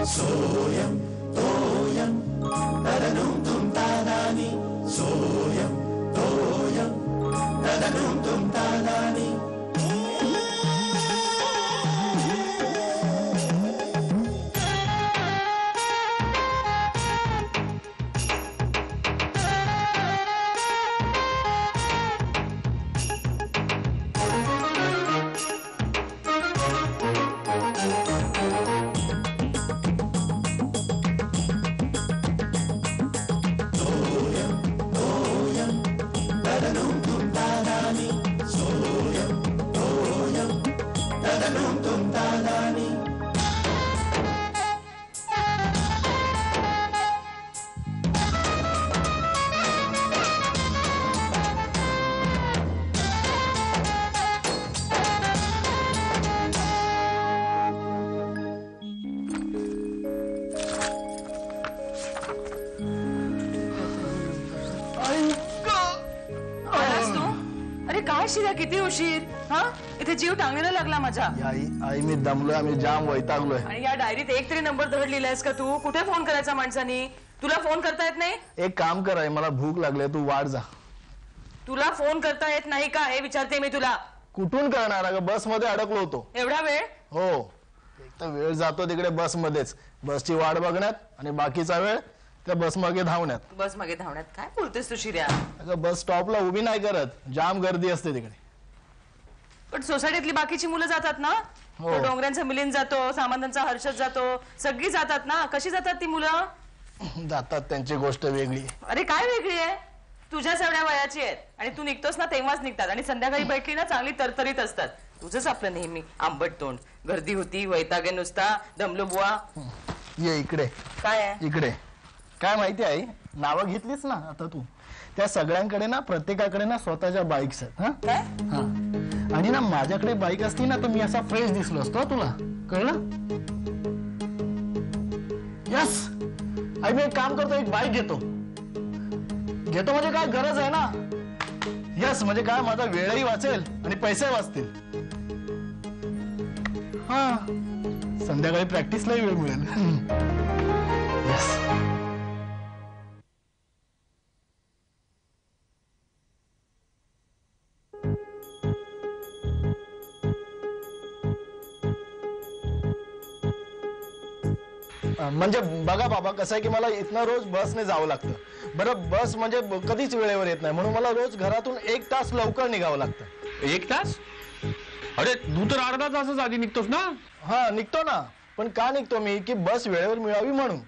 सोयम तोयम तदनुम तुम तादानी सोयम तोयम तदनुम तुम तादानी शिरा किती उशीर हा इथे जीव टांगण्याला लागला माझा. आई मी दमलोय, आम्ही जाम वैतागलोय. आणि या डायरीत एक तरी नंबर धड लिहिलायस का तू? कुठे फोन करायचा माणसानी? तुला फोन करता येत नाही? एक काम कर आई, मला भूक लागली, तू वाट जा. तुला फोन करता येत नाही का हे विचारते मी तुला. कुठून करणार? अगं बस मध्ये अडकलो होतो. एवढा वेळ? हो, एक तर वेळ जातो तिकडे बस मध्येच, बसची वाट बघण्यात, आणि बाकीचा वेळ त्या बस मागे धावण्यात. बस मागे धावण्यात काय बोलतेस तू शिर्या? अगं बस स्टॉपला उभी नाही करत, जाम गर्दी असते तिकडे. पण सोसायटीतली बाकीची मुलं जातात ना? हो. डोंगऱ्यांचा मिलिंद जातो, सामंतांचा हर्षद जातो, सगळी जातात ना. कशी जातात ती मुलं? जातात, त्यांची गोष्ट वेगळी. अरे काय वेगळी आहे? तुझ्याच एवढ्या वयाची आहेत आणि तू निघतोस ना तेव्हाच निघतात, आणि संध्याकाळी भेटली ना चांगली तरतरीत असतात. तुझंच आपलं नेहमी आंबट तोंड. गर्दी होती, वैतागे नुसता, दमलो बुवा. ये इकडे. काय आहे इकडे? काय माहिती आहे, नावं घेतलीच ना आता तू, त्या सगळ्यांकडे ना प्रत्येकाकडे ना स्वतःच्या बाईक्स आहेत. काय? हा, आणि ना माझ्याकडे बाईक असती ना तर मी असा फ्रेश दिसलो असतो. तुला कळलं? यस आई, मी एक काम करतो, एक बाईक घेतो. म्हणजे काय गरज आहे ना. यस, म्हणजे काय, माझा वेळही वाचेल आणि पैसे वाचतील. हा, संध्याकाळी प्रॅक्टिसलाही वेळ मिळेल. यस. म्हणजे बघा बाबा, कसं आहे की मला इथनं रोज बसने जावं लागतं. बरं, बस म्हणजे कधीच वेळेवर येत नाही, म्हणून मला रोज घरातून 1 तास लवकर निघावं लागतं. 1 तास? अरे तू तर अर्धा तासच आधी निघतोस ना. हा, निघतो ना, पण का निघतो मी? की बस वेळेवर मिळावी म्हणून.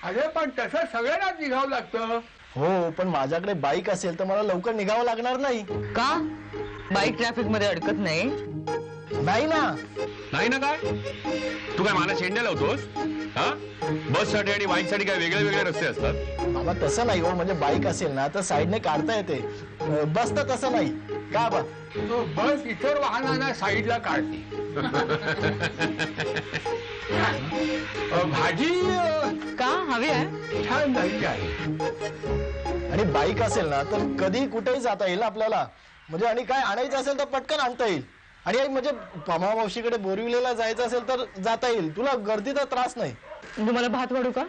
अरे पण तसं सगळ्यांनाच निघावं लागतं. हो, पण माझ्याकडे बाईक असेल तर मला लवकर निघावं लागणार नाही. का? बाईक ट्रॅफिक मध्ये अडकत नाही? नाही ना. नाही ना? काय तू काय मला शेंड्या लावतोस? हा, बस साठी आणि बाईक साठी काय वेगळे वेगळे रस्ते असतात? बाबा तसं नाही हो, म्हणजे बाईक असेल ना तर साईडने काढता येते, बस तर तसं नाही का बा? तो बस इतर वाहनांना साईडला काढते. भाजी का हवी आहे? छान भाजी आहे. आणि बाईक असेल ना तर कधी कुठेही जाता येईल आपल्याला, म्हणजे आणि काय आणायचं असेल तर पटकन आणता येईल. आणि म्हणजे पमा मावशीकडे बोरिवलीला जायचं असेल तर जाता येईल, तुला गर्दीचा त्रास नाही. तुम्हाला भात वाढू का?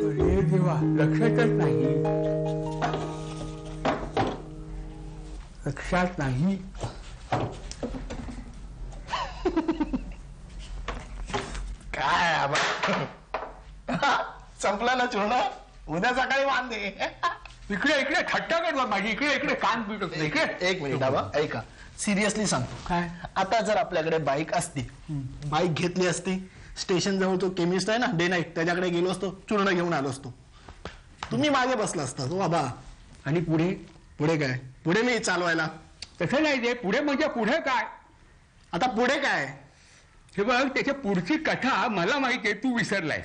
अरे देवा, लक्षातच नाही. लक्षात नाही. काय संपला ना चूर्ण, उद्या सकाळी वांदे. इकडे इकडे थट्टा कर माझी. इकडे इकडे कान पिटत नाही. इकडे एक मिनिट बाबा, ऐका, सिरियसली सांगतो. काय? आता जर आपल्याकडे बाईक असती, बाईक घेतली असती, स्टेशन जवळ तो केमिस्ट आहे ना डे नाईट, त्याच्याकडे गेलो असतो, चूर्ण घेऊन आलो असतो, तुम्ही मागे बसला असता तो बाबा. आणि पुढे? पुढे काय? पुढे मी चालवायला. तसं नाही ते. पुढे म्हणजे पुढे काय? आता पुढे काय? हे बघ, त्याच्या पुढची कथा मला माहिती आहे, तू विसरलाय.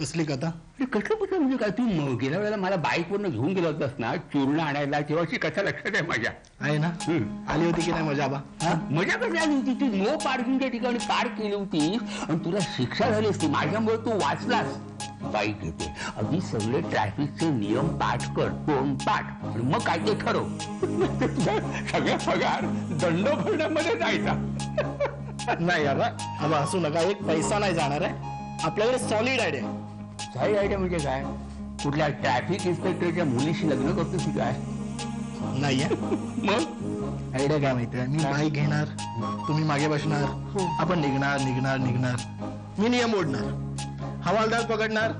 कसली कथा? कसं कसं म्हणजे काय, तू गेल्या वेळेला मला बाईकवरनं घेऊन गेला होतास ना चूर्ण आणायला, तेव्हाची कथा लक्षात आहे माझ्या. आहे ना? आली होती की नाही मजा बा? मजा कशी आली होती? तू नो पार्किंगच्या ठिकाणी पार्क केली होती आणि तुला शिक्षा झाली असती. माझ्यामुळे तू वाचलास. बाईक घेते, अगदी सगळे ट्रॅफिकचे नियम पाठ कर, तोंडपाठ, आणि मग काय ते ठरव. सगळ्या पगार दंड भरण्यामध्ये जायचा. नाही यार, अब हसू नका. एक पैसा नाही जाणार आहे. आपल्याकडे सॉलिड आयडिया. सॉलिड आयडिया म्हणजे काय? कुठल्या ट्रॅफिक इन्स्पेक्टरच्या मुलीशी लग्न करतोस की काय? नाही मग आयडिया काय माहितीये? मी बाईक घेणार, तुम्ही मागे बसणार, आपण निघणार निघणार निघणार. मी नियम ओढणार, हवालदार पकडणार,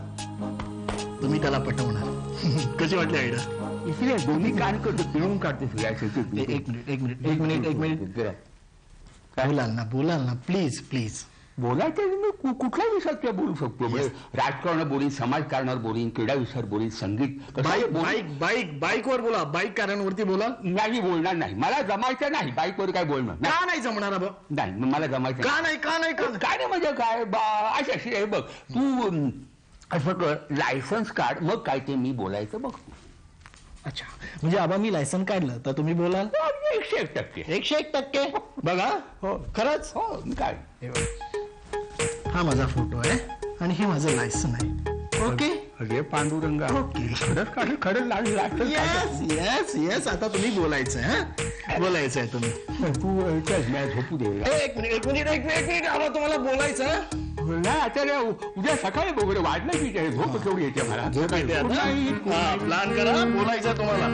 तुम्ही त्याला पटवणार. कशी वाटली आयडिया? इसलिए दोन्ही कान करतो, पिळून काढते सगळ्या. एक मिनिट बोलाल ना प्लीज प्लीज. बोलायचं मी कुठल्या विषयात काय बोलू शकतो? राजकारणावर बोलीन, समाजकारणावर बोलीन, क्रीडा विषयावर बोलीन, संगीत. बाईकवर बोला, बाईक कार्यांवरती बोला. नाही बोलणार नाही, मला जमायचं नाही. बाईकवर काय बोलणार का नाही जमणार? नाही, मला जमायचं का नाही? का नाही? काय नाही म्हणजे काय अशी आहे बघ. तू असं कर, लायसन्स काढ, मग काय ते मी बोलायचं बघ. अच्छा, म्हणजे आबा मी लायसन काढलं तर तुम्ही बोलाल? 101%. 101%. बघा, हो खरंच. हो काय, हा माझा फोटो आहे आणि हे माझं लायसन आहे. ओके. अरे पांडुरंगा, खरंच खरंच लागलं. Yes yes. आता तुम्ही बोलायचं. बोलायचं आहे तुम्ही. तू झोपू दे. एक मिनिट आबा, तुम्हाला बोलायचं. नाही आता उद्या सकाळी बघू. वाढलं की झोप केवढी येते मला. प्लॅन करा, बोलायचं तुम्हाला.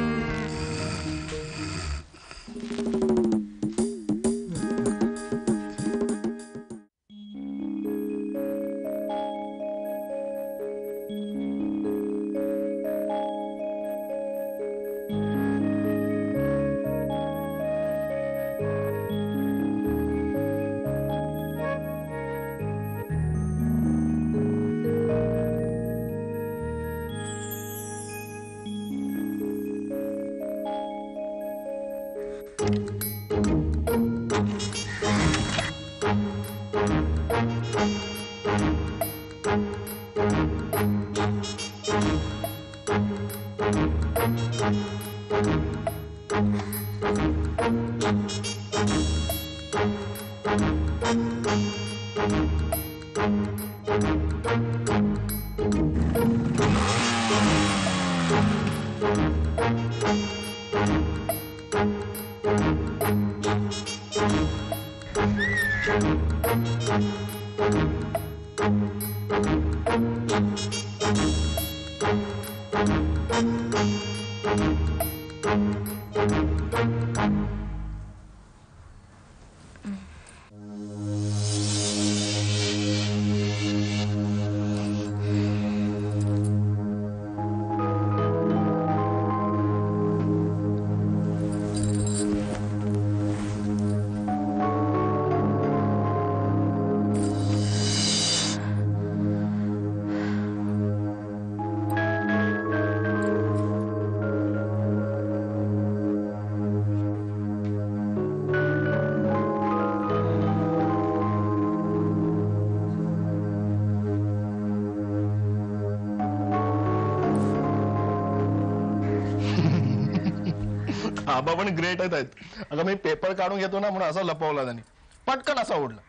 आबा पण ग्रेट आहेत. अगं मी पेपर काढून घेतो ना म्हणून असा लपवला त्यांनी. पटकन असा ओढला.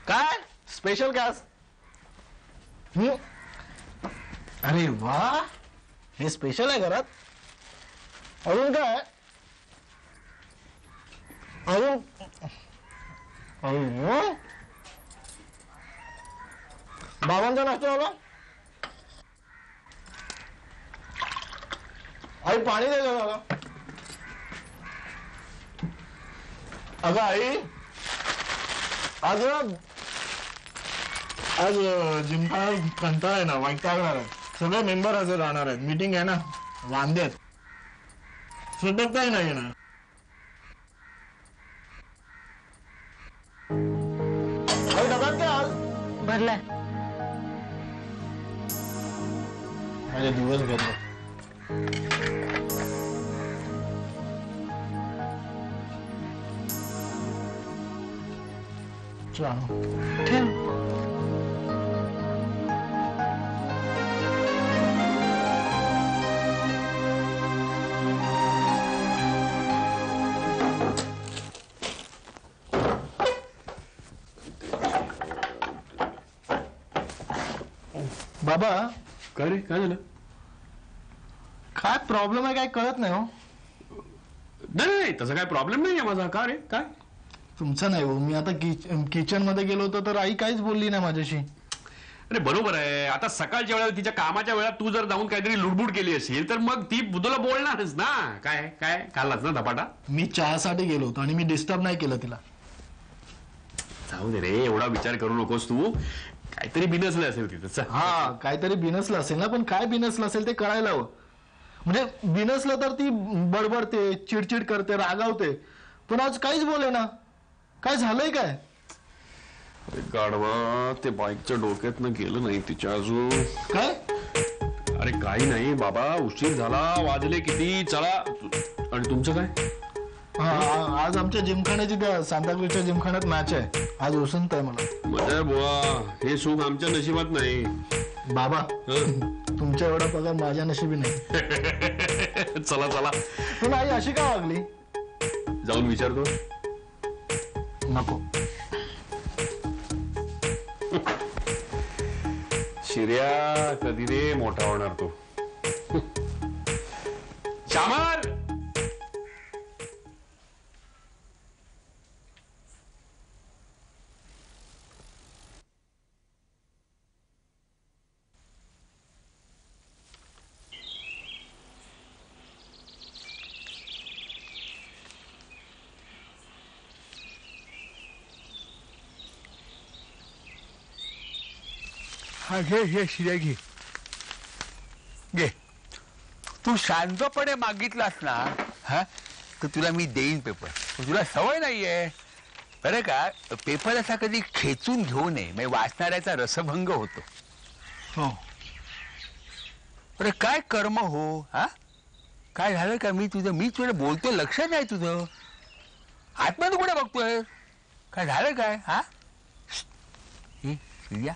काय स्पेशल गॅस? अरे वा, हे स्पेशल आहे घरात. अजून काय? अजून बाबांचा नाश्ता झाला. आई पाणी दे जरा. अगं आई, आज जिमखाना कंटाळा आहे ना, वैतागणार आहे. सगळे मेंबर हजर राहणार आहेत. मीटिंग आहे ना, वांदे आहेत. सुटत काही नाही येणार. डब्यात काय आज भरलाय. माझे दिवस घेतले. ठेव. बाबा काय रे, काय झालं? काय प्रॉब्लेम आहे काय कळत नाही हो. नाही तसं काय प्रॉब्लेम नाही आहे माझा. का रे, काय? तुमचं नाही हो. मी आता किचन मध्ये गेलो होतो तर आई काहीच बोलली नाही माझ्याशी. अरे बरोबर आहे. आता सकाळच्या वेळेला तिच्या कामाच्या वेळात तू जर जाऊन काहीतरी लुडबुड केली असेल तर मग ती तुला बोलणारच ना. काय काय खाल्लाच ना धपाटा? मी चहासाठी गेलो होतो आणि मी डिस्टर्ब नाही केलं तिला. जाऊ दे रे, एवढा विचार करू नकोस तू. काहीतरी बिनसलं असेल तिथं. हा काहीतरी बिनसलं असेल ना, पण काय बिनसलं असेल ते कळायला हवं. म्हणजे बिनसलं तर ती बडबडते, चिडचिड करते, रागावते, पण आज काहीच बोले ना. काय झालंय काय? अरे गाढवा, ते बाईकच्या डोक्यातनं गेलं नाही तिच्या अजून. काय? अरे काही नाही बाबा, उशीर झाला, वाजले किती, चला. आणि तुमचं काय? आज आमच्या जिमखान्याची, त्या सांताक्रूजच्या जिमखान्यात मॅच आहे. आज उसंत आहे मला. मजा बुवा, हे सुख आमच्या नशिबात नाही. बाबा तुमच्या एवढा पगार माझ्या नशिबी नाही. चला चला. पण आई अशी का वागली? जाऊन विचारतो. नको. शिर्या कधी रे मोठा होणार तो? श्यामर, हा घे शिर्या घे. तू शांतपणे मागितलास ना हा, तर तुला मी देईन पेपर. तुला सवय नाहीये बरं का. पेपर असा कधी खेचून घेऊ नये, म्हणजे वाचणाऱ्याचा रसभंग होतो. हो. अरे काय कर्म हो. हा काय झालं का? मी तुझं बोलतोय, लक्ष नाही तुझं. आतमध्ये कुठे बघतोय? काय झालं काय? हा शिर्या,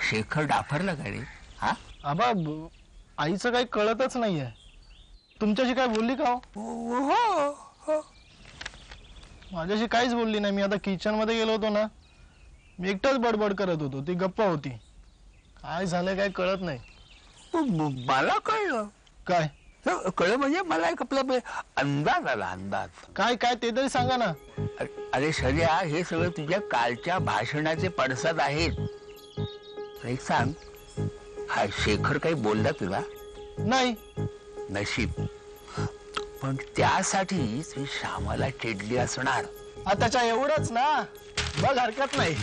शेखर डाफरला का रे? हा आबा आईचं काही कळतच नाहीये. तुमच्याशी काय बोलली का हो? हो. माझ्याशी काहीच बोलली नाही. मी आता किचन मध्ये गेलो होतो ना, मी एकटाच बडबड करत होतो, ती गप्पा होती. काय झालंय काय कळत नाही. मला कळलं. काय कळलं म्हणजे मला एक आपला अंदाज आला. अंदाज काय काय ते तरी सांगा ना. अरे शर्या, हे सगळं तुझ्या कालच्या भाषणाचे पडसाद आहेत. एक सांग, हा शेखर काही बोलला तुला? नाही. नशीब. पण त्यासाठीच मी श्यामाला टेडली असणार. त्याच्या एवढंच ना, बघ हरकत नाही.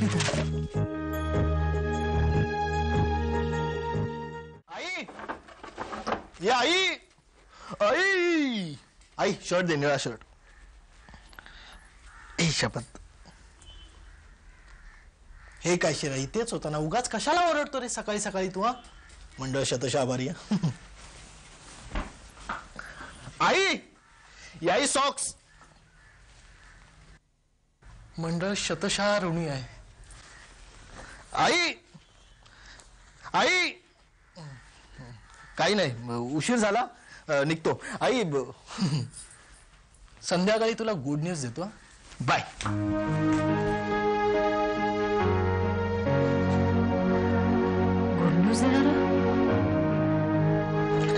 आई, या आई, आई, आई शर्ट दे, निळा शर्ट. ए शपथ, हे काय शिरा इथेच होता ना. उगाच कशाला ओरडतो रे सकाळी सकाळी तू? मंडळ शतशः आभारी. आई, याई सॉक्स. मंडळ शतशः ऋणी आहे. आई, आई, काही नाही, उशीर झाला, निघतो. आई संध्याकाळी तुला गुड न्यूज देतो. बाय.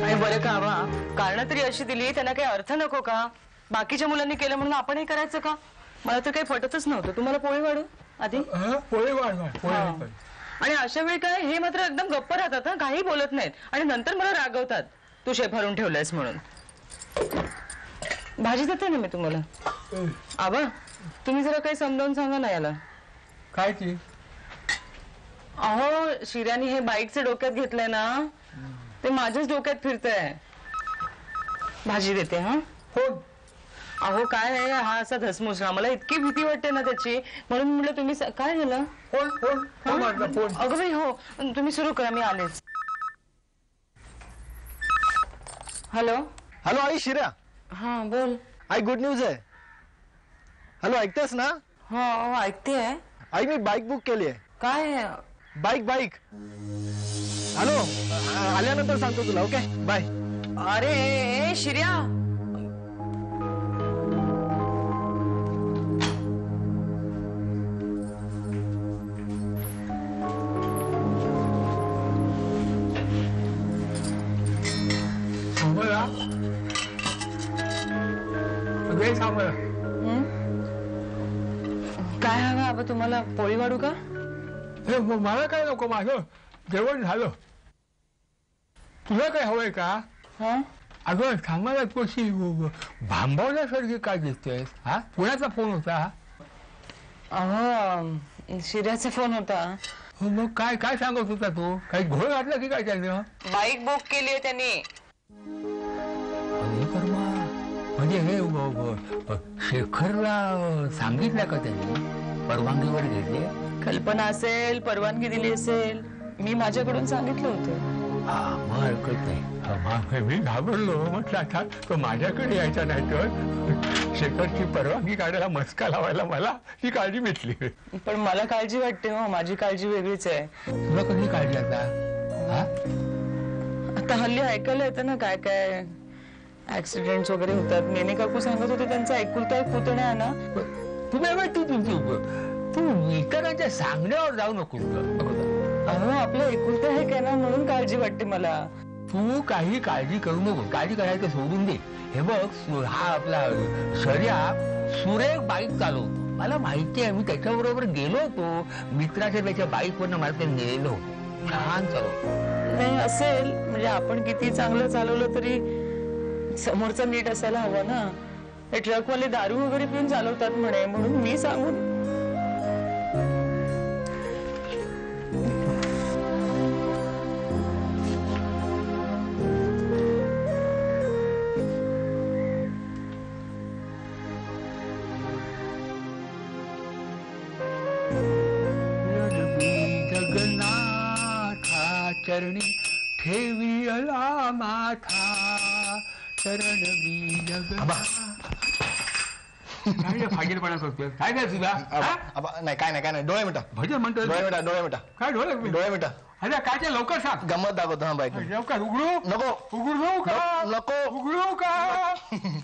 आणि बरं का आबा, कारण तरी अशी दिली, त्यांना काही अर्थ नको का? बाकीच्या मुलांनी केलं म्हणून आपण हे करायचं का? मला तर काही पटतच नव्हतं. तुम्हाला पोळी वाढू आधी? पोळी वाढ. आणि अशा वेळी काय, हे मात्र एकदम गप्प राहतात, काही बोलत नाहीत आणि नंतर मला रागवतात, तू शेफारून ठेवलंयस म्हणून. भाजी देते ना मी तुम्हाला. आबा तुम्ही जरा काही समजावून सांगा ना याला. काय ती? अहो शिर्यानी हे बाईकचं डोक्यात घेतलंय ना, ते माझ्याच डोक्यात फिरतंय. भाजी देते. हा कोण? अहो काय आहे हा असा धसमुसला, मला इतकी भीती वाटते ना त्याची, म्हणून म्हटलं तुम्ही काय झालं? कोण म्हटलं? फोन. अगं बाई हो, तुम्ही सुरू करा, मी आलेच. हॅलो. हॅलो आई शिर्या. हा बोल. आई गुड न्यूज आहे. हॅलो ऐकतेस ना? हो ऐकते. आई मी बाईक बुक केली आहे. काय? बाईक. हॅलो, आल्यानंतर सांगतो तुला. Okay bye. अरे शिर्या, काय हवं आबा तुम्हाला? पोळी वाढू का? हे मला काय नको, माझं जेवण झालं. तुला काय हवंय का? हा अगं सांगायला कशी भांबवल्यासारखी काय दिसतेस? हा पुण्याचा फोन होता. अहो शिऱ्याचा फोन होता. हो मग काय काय सांगत होता तू? काही घोळ घातला की काय त्यानं? बाईक बुक केली आहे त्यांनी. अरे कर्मा, म्हणजे हे शेखरला सांगितलं का त्यांनी? परवानगीवर घेतली? कल्पना असेल, परवानगी दिली असेल. मी माझ्याकडून सांगितलं होतं. हा मग हरकत नाही. मी घाबरलो, म्हटलं आता तो माझ्याकडे यायचा नाही तर शेखरची परवानगी काढायला मस्का लावायला मला ही काळजी भेटली. पण मला काळजी वाटते हो, माझी काळजी वेगळीच आहे. तुला कधी काळजी आता? आता हल्ली ऐकायला येतं ना काय काय ऍक्सिडेंट वगैरे होतात. मेने काकू सांगत होते त्यांचा एकुलता एक पुतण्या आहे ना. तू इतरांच्या सांगण्यावर जाऊ नको. अहो आपलं एकुलता हे काय ना, म्हणून काळजी वाटते मला. तू काही काळजी करू नको, काळजी करायचं सोडून दे. हे बघ, हा आपला शर्या सुरेख बाईक चालवतो. मला माहिती आहे, मी त्याच्याबरोबर गेलो होतो मित्राच्या त्याच्या बाईकवरनं मला ते नेलेलं होतं. छान चालवतो. नाही असेल, म्हणजे आपण किती चांगलं चालवलं तरी समोरचा नीट असायला हवा ना. हे ट्रकवाले दारू वगैरे पिऊन चालवतात म्हणे, म्हणून मी सांगून. जगन्नाथा चरणी ठेवी अला माथा चरण मी जगन्नाथ. काय फाजीलपणा करतोय? काय काय तुला? नाही काय नाही डोळे मिटा. भजन म्हणतोय? डोळे मिटा काय डोळे मिटा. अरे काय ते लवकर सांग. गंमत दाखवतो. हा बाईक लवकर उघडू नको. उघडू का? नको उघडू का?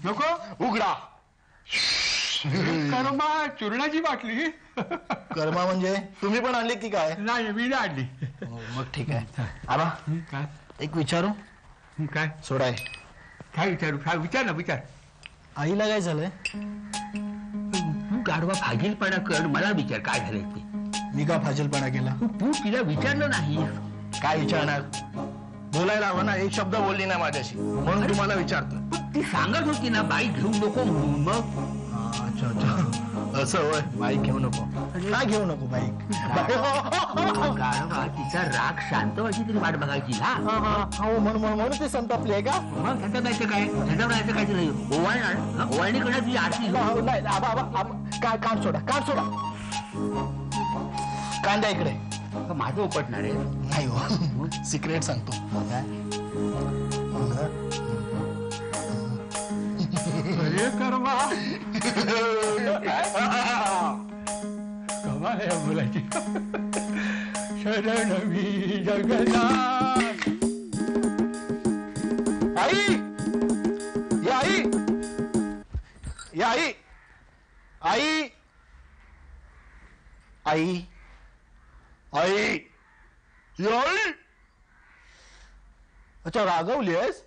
नको उघडा. कर्मा चूर्णाची बाटली. कर्मा म्हणजे तुम्ही पण आणली की काय? नाही मी नाही आणली. मग ठीक आहे. आबा काय एक विचारू? काय सोडाय. काय विचारू? काय विचार ना विचार. आईला काय झालंय? तू गाढवा फाजीलपणा कर, मला विचार काय झालंय ते. मी का फाजीलपणा केला? तू तिला विचारलं नाही. काय विचारणार? बोलायला हवं ना. एक शब्द बोलली ना माझ्याशी, म्हणून तुम्हाला विचारतो. ती सांगत होती ना बाईक घेऊ नको म्हणून. मग अच्छा अच्छा असं होय. बाईक घेऊ नको. काय घेऊ नको बाईक? गाढवा तिचा राग शांत व्हायची तरी वाट बघायची ना. हो म्हणून ते संतापली आहे का? मग त्याचं जायचं काय? त्याच्यावर जायचं काहीच नाही. ओवाळणी करण्यात तुझी आरती. नाही आबा कान सोडा. कांद्या इकडे. माझं उपटणार आहे. नाही हो, सिक्रेट सांगतो. अरे कर्मा कमाल आहे मुलाची. शरण मी जगन्नाथ. आई या आई या आई आई आई आई या आई. अच्छा रागवली आहेस?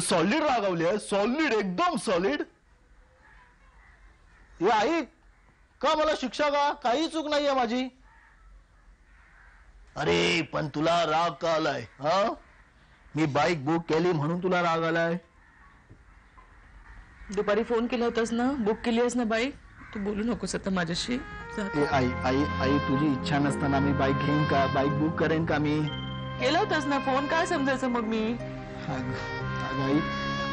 सॉलिड रागवली आहे. सॉलिड, एकदम सॉलिड. या आई का मला शिक्षा का? काही चूक नाहीये माझी. अरे पण तुला राग का आलाय? हा मी बाईक बुक केली म्हणून तुला राग आलाय? दुपारी फोन केला होतास ना, बुक केली आहेस ना बाईक. तू बोलू नकोस आता माझ्याशी. आई आई आई तुझी इच्छा नसताना मी बाईक घेईन का? बाईक बुक करेन का? मी केला होतास ना फोन. काय समजायचं मग मी? आई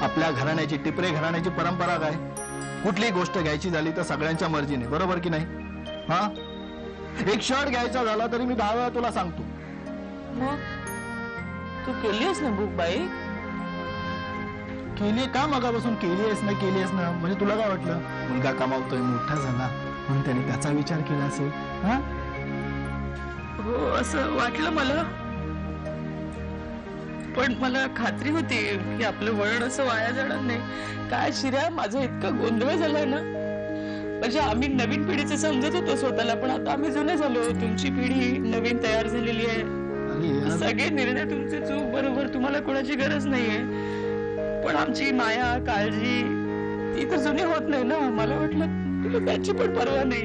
आपल्या घराण्याची, टिपरे घराण्याची परंपरा काय? कुठली गोष्ट घ्यायची झाली तर सगळ्यांच्या मर्जीने, बरोबर की नाही? हा एक शर्ट घ्यायचा झाला तरी मी 10 वेळा तुला सांगतो. मग तू केली आहेस ना बुक बाईक? केली का? मगापासून केली आहेस ना. म्हणजे तुला काय वाटलं मुलगा कमावतोय, मोठा झाला म्हणून त्याने त्याचा विचार केला असेल? हा हो असं वाटलं मला, पण मला खात्री होती की आपलं वळण असं वाया जाणार नाही. काय शिऱ्या, माझा इतका गोंधळ झालाय ना. म्हणजे आम्ही नवीन पिढीचं समजत होतो स्वतःला, पण आता आम्ही जुने झालो. तुमची पिढी नवीन तयार झालेली आहे. सगळे निर्णय तुमचे चूक बरोबर, तुम्हाला कोणाची गरज नाहीये. पण आमची माया, काळजी ती तर जुनी होत नाही ना. मला वाटलं तुला त्याची पण परवा नाही.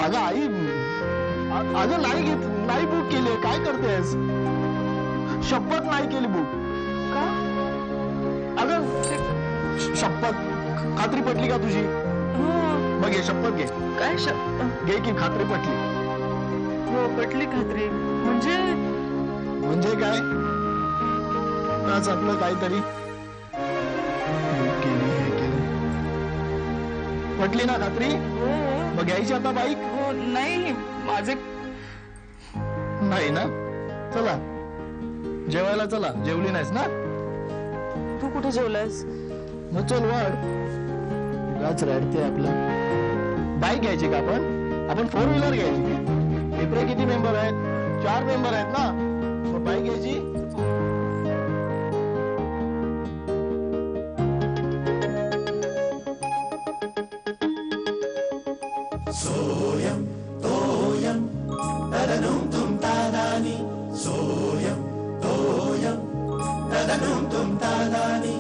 अगं आई, अगं नाही बुक केली. काय करतेस? शपथ नाही केली बुक. का? अगं शपथ, खात्री पटली का तुझी? मग घे शपथ घे. काय शब्द? घे की खात्री पटली. हो पटली खात्री. म्हणजे काय? आज आपलं काहीतरी केली हे केली. पटली ना खात्री? हो. मग घ्यायची आता बाईक? हो नाही माझे नाही ना. चला जेवायला चला. जेवली नाहीस ना? तू कुठे जेवलास? मग चल वाढ. उगाच रडते आपलं. बाईक घ्यायची का आपण 4 व्हीलर घ्यायची. इकडे किती मेंबर आहेत? 4 मेंबर आहेत ना. मग बाईक घ्यायची. सोयम तोयम तदनुम तुम तादानी सोयम तोयम तदनुम तुम तादानी